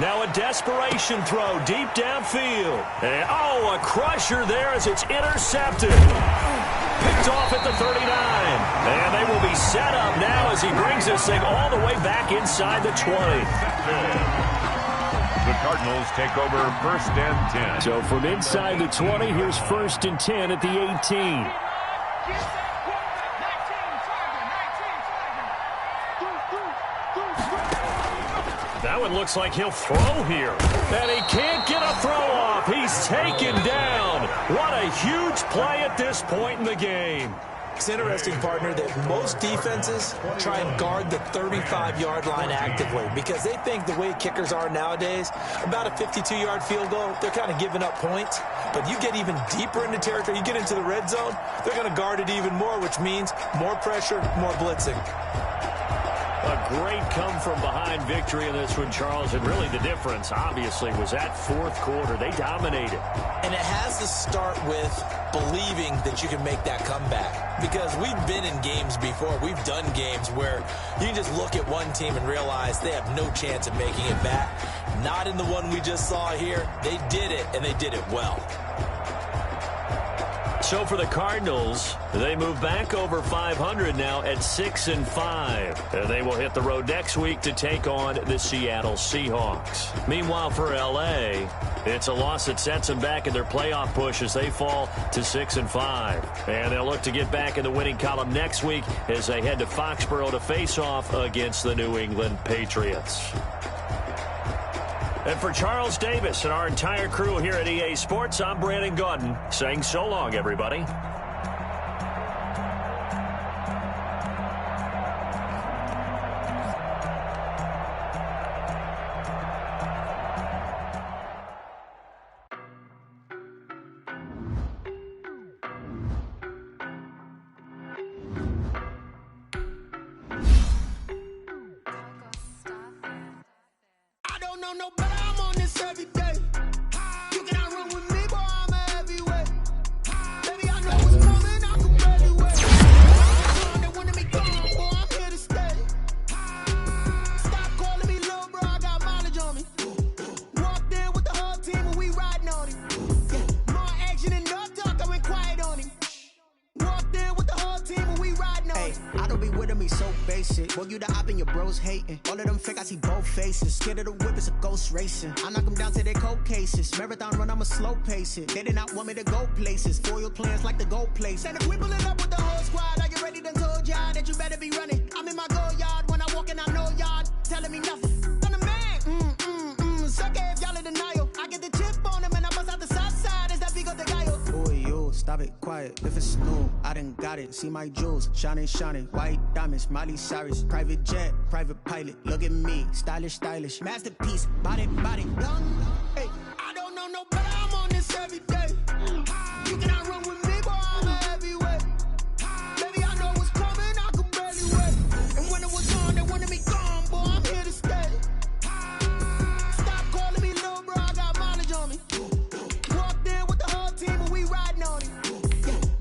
Now a desperation throw deep downfield. And, a crusher there as it's intercepted. Picked off at the 39. And they will be set up now as he brings this thing all the way back inside the 20. The Cardinals take over 1st and 10. So from inside the 20, here's 1st and 10 at the 18. That one looks like he'll throw here. And he can't get a throw off. He's taken down. What a huge play at this point in the game. It's interesting, partner, that most defenses try and guard the 35-yard line actively because they think the way kickers are nowadays, about a 52-yard field goal, they're kind of giving up points. But you get even deeper into territory, you get into the red zone, they're going to guard it even more, which means more pressure, more blitzing. A great come-from-behind victory in this one, Charles. And really the difference, obviously, was that fourth quarter. They dominated. And it has to start with believing that you can make that comeback. Because we've been in games before. We've done games where you can just look at one team and realize they have no chance of making it back. Not in the one we just saw here. They did it, and they did it well. So for the Cardinals, they move back over 500 now at 6-5. And they will hit the road next week to take on the Seattle Seahawks. Meanwhile, for L.A., it's a loss that sets them back in their playoff push as they fall to 6-5. And they'll look to get back in the winning column next week as they head to Foxborough to face off against the New England Patriots. And for Charles Davis and our entire crew here at EA Sports, I'm Brandon Gaudin saying so long, everybody. Racing. I knock them down to their cold cases. Marathon run, I'ma slow pace it. They did not want me to go places. Foil plans like the gold place. And if we pulling up with the whole squad, are you ready? Done told y'all that you better be running. I'm in my go yard when I walk in, I know y'all telling me nothing. I'm the man. Suck it if y'all in denial. I get the chip on them and I bust out the south side. Is that Vigo de Gallo? Boy, yo, stop it, quiet. If it's new, I done got it. See my jewels, shining. White diamonds, Miley Cyrus. Private jet, private pilot. Look at me, stylish. Masterpiece, body, young. Hey, I don't know no better, I'm on this every day. You cannot run with me, boy, I'm a heavyweight. Baby, I know what's coming, I could barely wait. And when it was on, they wanted me gone, boy, I'm here to stay. Stop calling me little bro, I got mileage on me. Walked in with the whole team and we riding on him.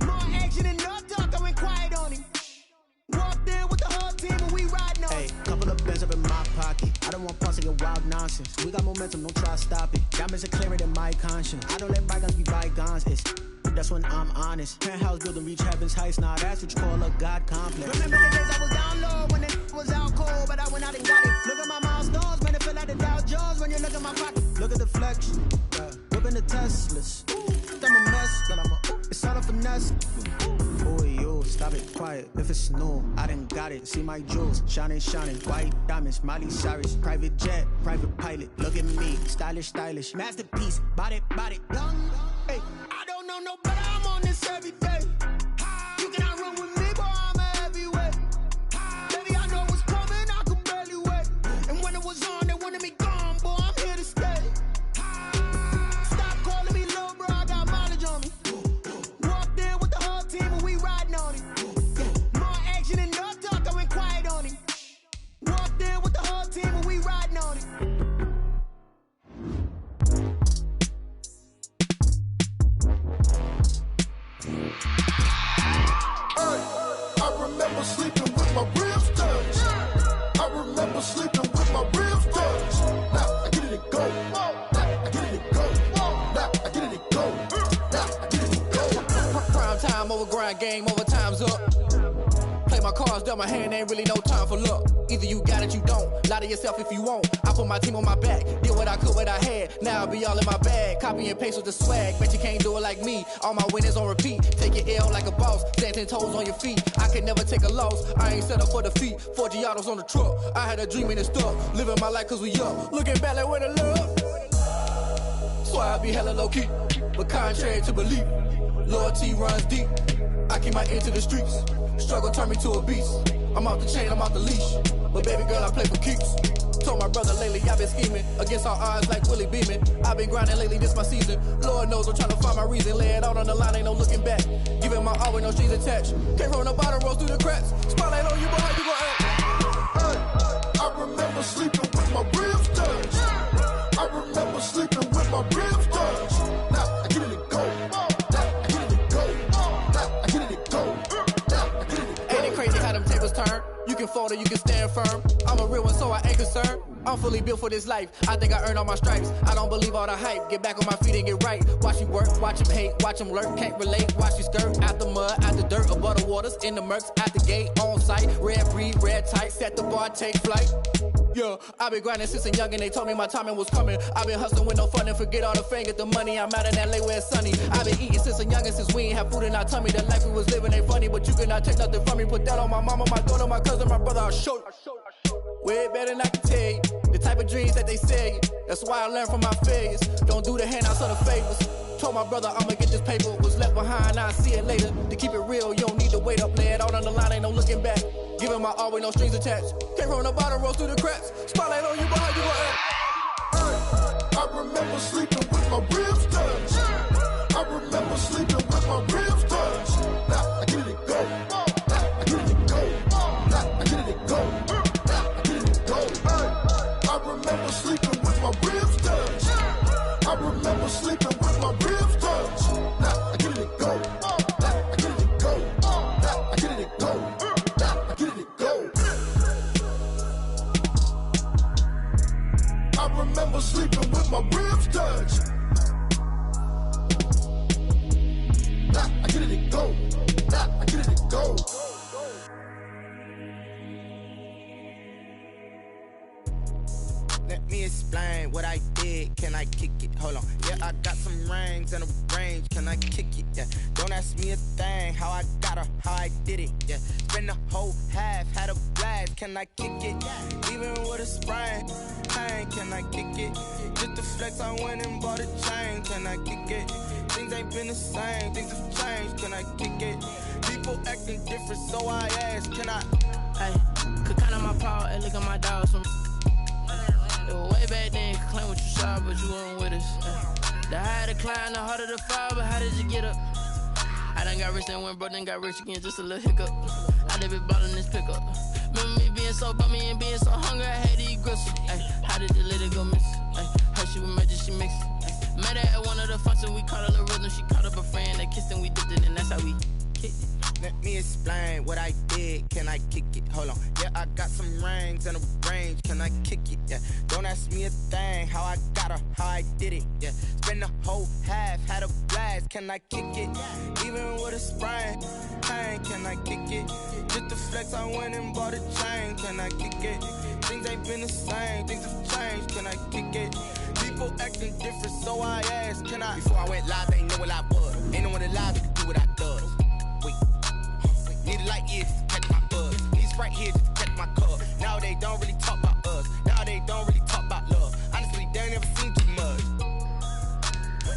More action and no talk, I went quiet on him. Walked in with the whole team and we riding on him. Couple of bands up in my pocket. I don't want parts of your wild nonsense. We got momentum, don't try to stop it. Diamonds are clearer than my conscience. I don't let bygones be bygones. That's when I'm honest. Penthouse building, reach heaven's heights. Nah, that's what you call a God complex. Remember the days I was down low when it was out cold, but I went out and got it. Look at my milestones, man, it feel like the Dow Jones when you look at my pocket. Look at the flex, whipping the Teslas. I'm a mess, but it's all a finesse. Boy, yo, stop it, quiet. If it's new, I done got it. See my jewels, shining. White diamonds, Miley Cyrus. Private jet, private pilot. Look at me, stylish. Masterpiece, body, young. Hey, I don't know no better, I'm on this every day. You cannot run with me, boy, I'm a heavyweight. Baby, I know what's coming, I could barely wait. And when it was on, they wanted me gone, boy, I'm here to stay. Stop calling me little bro, I got mileage on me. Walked in with the whole team and we riding on him. More action and no talk, I went quiet on him. Walked in with the whole team and we riding on him. I remember sleeping with my ribs touched. I remember sleeping with my ribs touched. Now I get it and go. Now I get it and go. Now I get it and go. Now I get it and go. Prime time over grind game, over time's up. Play my cards, dealt my hand, ain't really no time for luck. Either you got it, you don't. Lie to yourself if you won't. I put my team on my back, did what I could, what I had. Now I'll be all in my bag, copy and paste with the swag. Bet you can't do it like me. All my winners on repeat. Take your L like a boss, stand 10 toes on your feet. I can never take a loss. I ain't set up for defeat. 4 Giottos on the truck. I had a dream and it stuck. Living my life cause we up. Looking back like where the love. So I be hella low key, but contrary to belief, loyalty runs deep. I keep my ear to the streets. Struggle turned me to a beast. I'm off the chain, I'm off the leash. But baby girl, I play for keeps. Told my brother lately, I've been scheming against all odds like Willie Beeman. I've been grinding lately, this my season. Lord knows I'm trying to find my reason. Lay it out on the line, ain't no looking back. Giving my all with no strings attached. Came from the bottom, rose through the cracks. Spotlight on you, but how you gon' act? remember sleeping with my ribs touched. I remember sleeping with my ribs touched. Now I get it and go. Now I get it and go. Now I get it and go. Now I get it and go. Ain't it crazy how them tables turn? You can fold or you can stand firm. I'm a real one, so I ain't concerned. I'm fully built for this life. I think I earned all my stripes. I don't believe all the hype. Get back on my feet and get right. Watch you work, watch him hate, watch him lurk. Can't relate, watch you skirt. Out the mud, out the dirt, above the waters, in the murks, out the gate, on site. Red breed, red tight, set the bar, take flight. Yeah, I been grinding since a youngin', they told me my timing was coming. I been hustling with no fun and forget all the fame, get the money. I'm out in LA where it's sunny. I been eating since a youngin', since we ain't have food in our tummy. The life we was living ain't funny, but you cannot take nothing from me. Put that on my mama, my daughter, my cousin, my brother, I'll show you. Way better than I can tell you. The type of dreams that they sell you. That's why I learned from my failures. Don't do the handouts or the favors. Told my brother I'ma get this paper. Was left behind, I'll see it later. To keep it real, you don't need to wait up. Lay it out on the line, ain't no looking back. Giving my all with no strings attached. Came from the bottom, rose through the cracks. Spotlight on you, but how you gon' act? I remember sleeping with my ribs touched. I remember sleeping with my ribs touched. Now I get it and go. Now I get it and go. Now I get it and go. Now I get it and go. I remember sleeping with my ribs touched. I remember sleeping with my ribs touched. Now I get it and go. Now I get it and go. Now I get it and go. Now I get it and go. I remember sleeping with my ribs touched. Now I get it and go. Now I get it and go. Let me explain what I did. Can I kick it? Hold on. Yeah, I got some rings and a range. Can I kick it? Yeah. Don't ask me a thing. How I got her, how I did it. Yeah. Spend the whole half, had a blast. Can I kick it? Even with a sprain. Pain, can I kick it? Just to flex, I went and bought a chain. Can I kick it? Things ain't been the same. Things have changed. Can I kick it? People acting different, so I ask. Can I? Hey, could count on my power and look at my dogs from. Way back then, you could claim what you saw, but you weren't with us. The higher the climb, the harder the fall, but how did you get up? I done got rich, then went broke, then got rich again, just a little hiccup. I done been ballin' this pickup. Remember me being so bummy and being so hungry, I had to eat gristle. Ay, how did you let it go miss? Ay, heard she was magic, she mixed. Met her at one of the functions, we caught a little rhythm, she caught up a friend, they kissed and we dipped it, and that's how we kicked it. Let me explain what I did. Can I kick it? Hold on. Yeah, I got some rings and a range. Can I kick it? Yeah. Don't ask me a thing. How I got her, how I did it. Yeah. Spend the whole half, had a blast. Can I kick it? Even with a sprain. Pain, can I kick it? Just to flex, I went and bought a chain. Can I kick it? Things ain't been the same. Things have changed. Can I kick it? People acting different, so I asked. Can I? Before I went live, they ain't know what I was. Ain't no one alive that could do what I does. Wait. Need a light years to catch my buzz. Need Sprite here just to catch my cup. Now they don't really talk about us. Now they don't really talk about love. Honestly, they ain't never seen too much.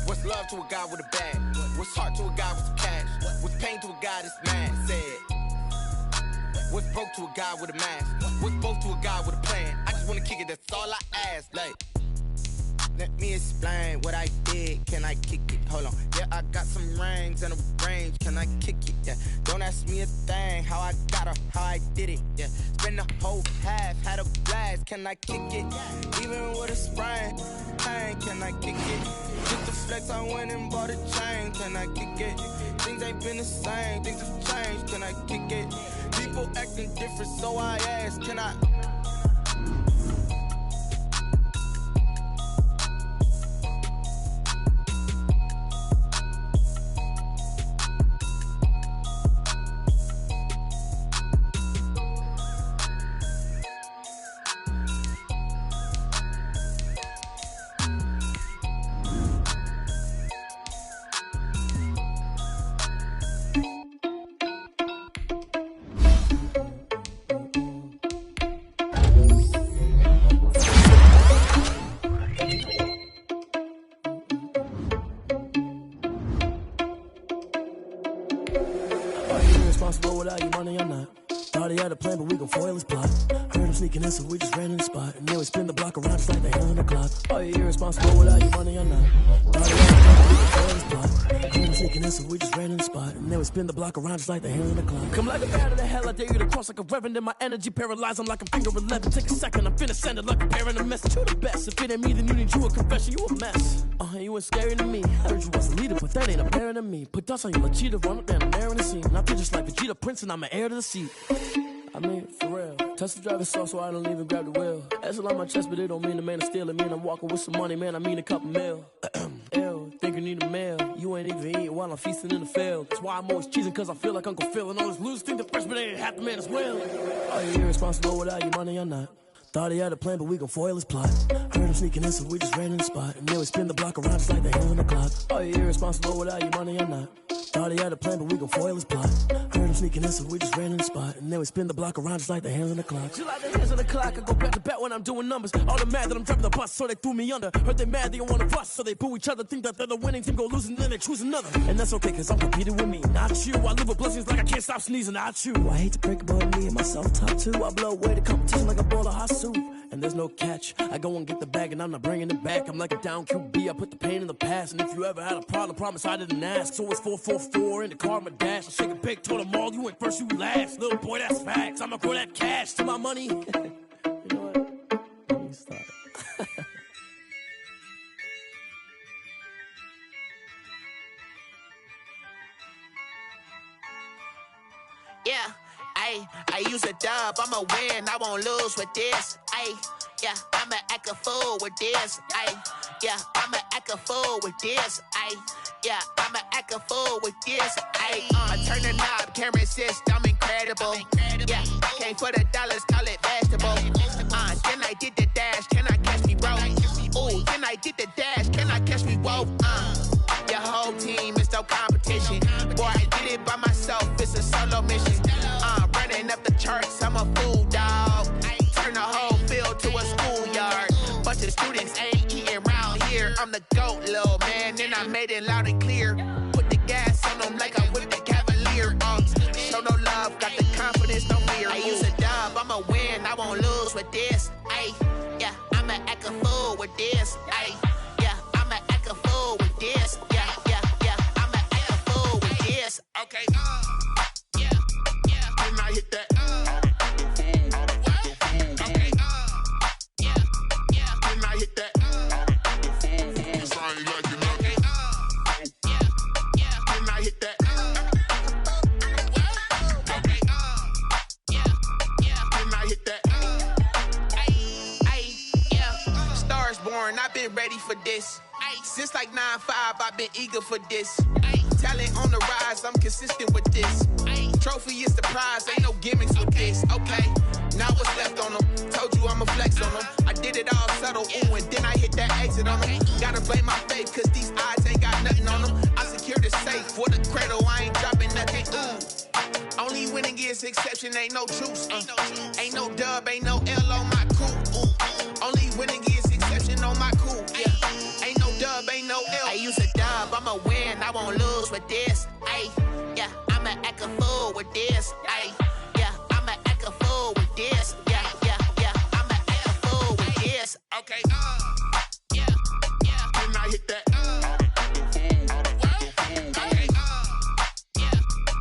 What's love to a guy with a bag? What's heart to a guy with some cash? What's pain to a guy that's mad? Said. What's broke to a guy with a mask? What's both to a guy with a plan? I just wanna kick it, that's all I ask. Like, let me explain what I did. Can I kick it? Hold on. Yeah, I got some rings and a range. Can I kick it? Yeah. Don't ask me a thing. How I got her, how I did it. Yeah. Spend the whole half, had a blast. Can I kick it? Even with a sprain. Pain, can I kick it? Just to flex, I went and bought a chain. Can I kick it? Things ain't been the same. Things have changed. Can I kick it? People acting different, so I ask. Can I? Without your money, I'm not. Thought he had a plan, but we gon' foil his plot. Heard him sneaking in, so we just ran in the spot. And then we spin the block around just like the hell in the clock. Are you irresponsible without your money or not? Heard him sneaking in, so we just ran in the spot. And then we spin the block around just like the hell in the clock. Come like a bat of the hell, I dare you to cross like a reverend. In my energy paralyzed, I'm like a finger 11. Take a second, I'm finna send it like a parent a message. You the best, if it ain't me, then you need you a confession. You a mess. You ain't scary to me. Heard you was a leader, but that ain't apparent to me. Put dust on you, like cheetah, run up down the air in the scene. I feel just like Vegeta Prince, and I'm an heir to the seat. I mean, for real. Touch the driver's soft, so I don't even grab the wheel. That's a lot on my chest, but it don't mean the man is stealing. Mean I'm walking with some money, man. I mean a couple mil. Ew, think you need a meal. You ain't even eating while I'm feasting in the field. That's why I'm always cheesing, cause I feel like Uncle Phil. And all those losers think the freshman ain't half the man as well. Are you irresponsible without your money or not? Thought he had a plan, but we gon' foil his plot. Heard him sneaking in, so we just ran in the spot. And then we spin the block around just like the hell in the clock. Are you irresponsible without your money or not? Thought he had a plan, but we gon' foil his plot. Heard him sneaking in, so we just ran in the spot. And then we spin the block around just like the hands on the clock. Just like the hands on the clock, I go back to back when I'm doing numbers. All the mad that I'm driving the bus, so they threw me under. Heard they mad, they don't wanna bust, so they boo each other. Think that they're the winning team, go losing, then they choose another. And that's okay, cause I'm competing with me, not you. I live with blessings like I can't stop sneezing, not you. I hate to break it, but me and myself top two. I blow away the competition like a bowl of hot soup. And there's no catch. I go and get the bag and I'm not bringing it back. I'm like a down QB, I put the pain in the past. And if you ever had a problem, promise I didn't ask. So it's 444 in the car, my dash. I shake a big, told them all, you ain't first, you last. Little boy, that's facts. I'ma grow that cash to my money. You know what? Let me start. Yeah, I use a dub, I'ma win, I won't lose with this. Yeah, I'ma act a fool with this. Yeah, I'ma act a fool with this. Yeah, I'ma act a fool with this. I turn the knob, camera assist, I'm incredible. Yeah, came for the dollars, call it vegetable. Then I did the dash, can I catch me, bro? Ooh, then I did the dash, can I catch me, whoa? Your whole team is no competition. Boy, I did it by myself, it's a solo mission. Running up the charts, I'm a fool, dog. Turn the whole field to a schoolyard. Bunch of students ain't eating round here. I'm the GOAT, little man, and I made it loud and clear. Put the gas on them like I'm with the Cavalier. Show no love, got the confidence, no fear. I use a dub, I'ma win, I won't lose with this. Yeah, I'ma act a fool with this. Yeah, I'ma act a fool with this. Yeah, I'ma act a fool with this. Okay, yeah, and I hit that. I've been ready for this. Since like 9-5, I've been eager for this. Talent on the rise, I'm consistent with this. Trophy is the prize, ain't no gimmicks with this. Okay, now what's left on them? Told you I'ma flex on them. I did it all subtle, ooh, and then I hit that exit on them. Gotta blame my faith, cause these odds ain't got nothing on them. I secured the safe for the cradle, I ain't dropping nothing, ooh. Only winning is exception, ain't no truce. Ain't no dub, ain't no L on my crew. Only winning is exception on my cool. Yeah, ain't no dub, ain't no L. I use a dub, I'ma win, I won't lose with this. Yeah, I'ma act a fool with this. Yeah, I'ma act a fool with this. Yeah, I'ma act a fool with this. Okay, yeah, and I hit that. Okay,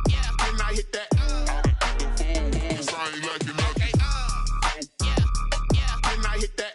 yeah, and I hit that. Cause I ain't like it. Okay, yeah, and I hit that.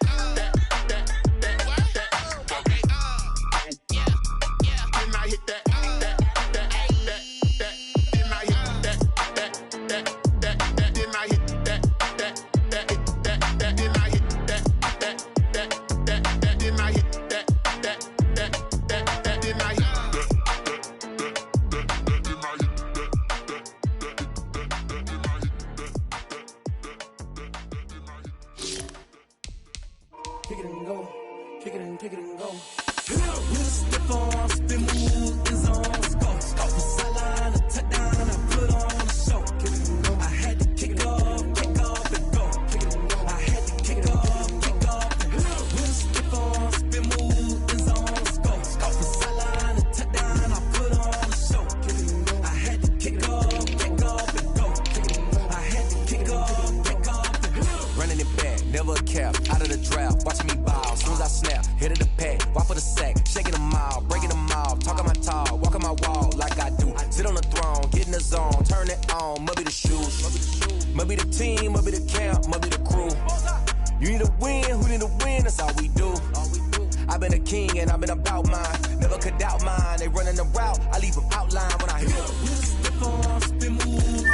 Head of the pack, walk for the sack, shaking them all, breaking them off, talking my talk, walking my wall like I do. Sit on the throne, get in the zone, turn it on, must be the shoes, must be the team, must be the camp, must be the crew. You need a win, who need a win, that's all we do. I've been a king and I've been about mine, never could doubt mine. They running the route, I leave them outline when I hear them. Spin move,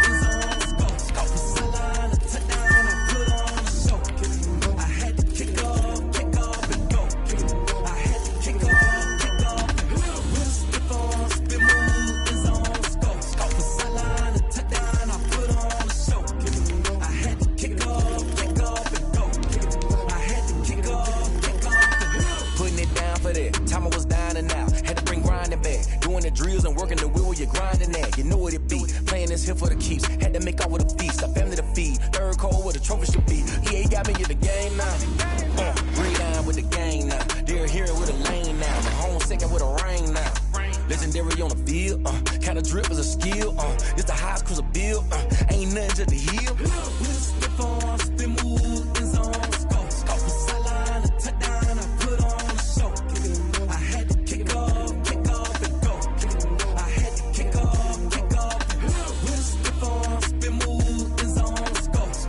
go. Sideline, a touchdown, I put on a show. I had to kick off and go. I had to kick off and go. Spin on, spin move, is on, go. Sideline, a touchdown, I put on a show. I had to kick off and go. I had to kick off and go. Putting it down for that, time I was down and out. Had to bring grinding back, doing the drills and working the wheel where you're grinding at. You know what it be, playing this here for the keeps. Had to make out with a feast, a family to feed. Third cold where the trophy should be. EA got me in the game now. Green line with the gang now. They're here with a lane now. The home second with a rain now. Legendary on the field, kinda drip is a skill. It's the highest cruiser bill, ain't nothing to the hill.